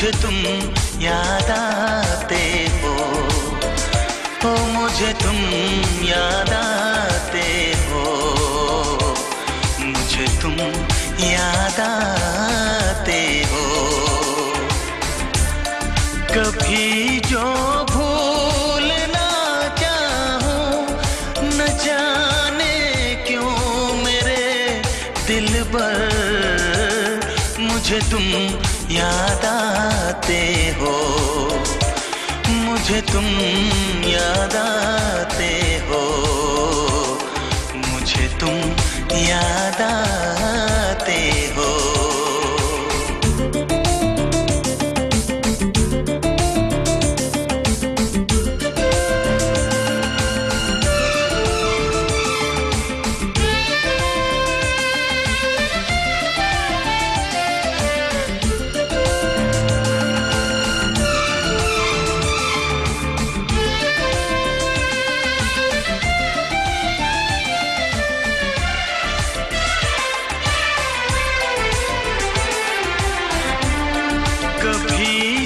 मुझे तुम याद आते हो, मुझे तुम याद आते हो, मुझे तुम याद आते हो। कभी जो भूल ना चाहूं, न जाने क्यों मेरे दिल पर मुझे तुम याद आते हो, मुझे तुम याद आते हो, मुझे तुम याद आते हो।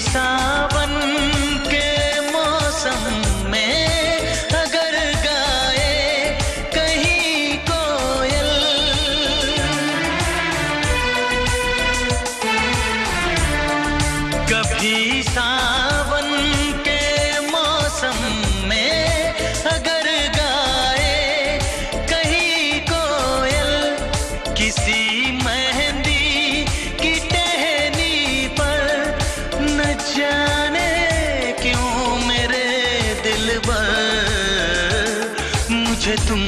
सावन के मौसम में अगर गाए कहीं कोयल, कभी सावन के मौसम में अगर गाए कहीं कोयल, किसी मेहंदी की टहनी पर न जाने क्यों मेरे दिल पर मुझे तुम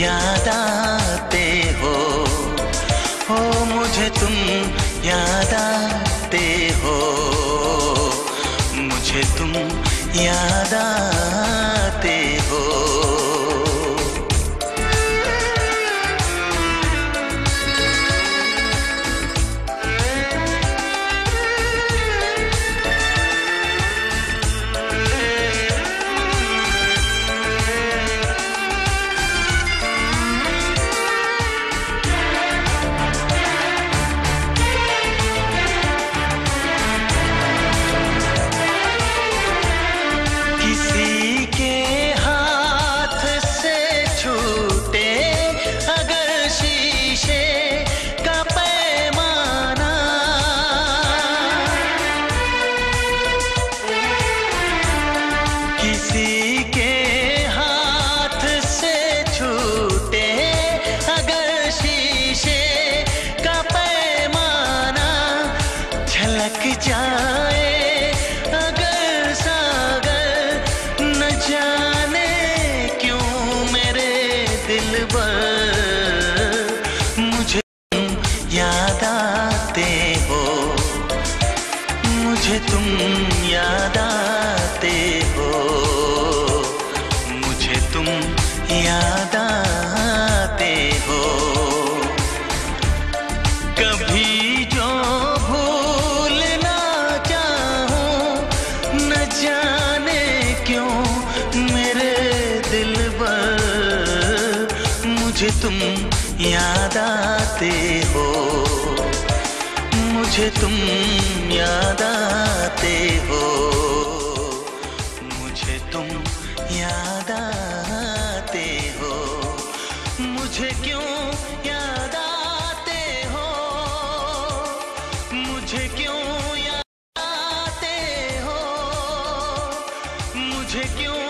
याद आते हो, मुझे तुम याद आते हो, मुझे तुम याद आते हो। किसी के हाथ से छूटे अगर शीशे का पैमाना, झलक जाए अगर सागर, न जाने क्यों मेरे दिल पर मुझे तुम याद आते हो, मुझे तुम याद आते हो, मुझे तुम याद आते हो। कभी जो भूल ना चाहूं, न जाने क्यों मेरे दिल पर मुझे तुम याद आते हो, मुझे तुम याद आते हो, मुझे तुम याद आते हो, मुझे क्यों याद आते हो, मुझे क्यों याद आते हो, मुझे क्यों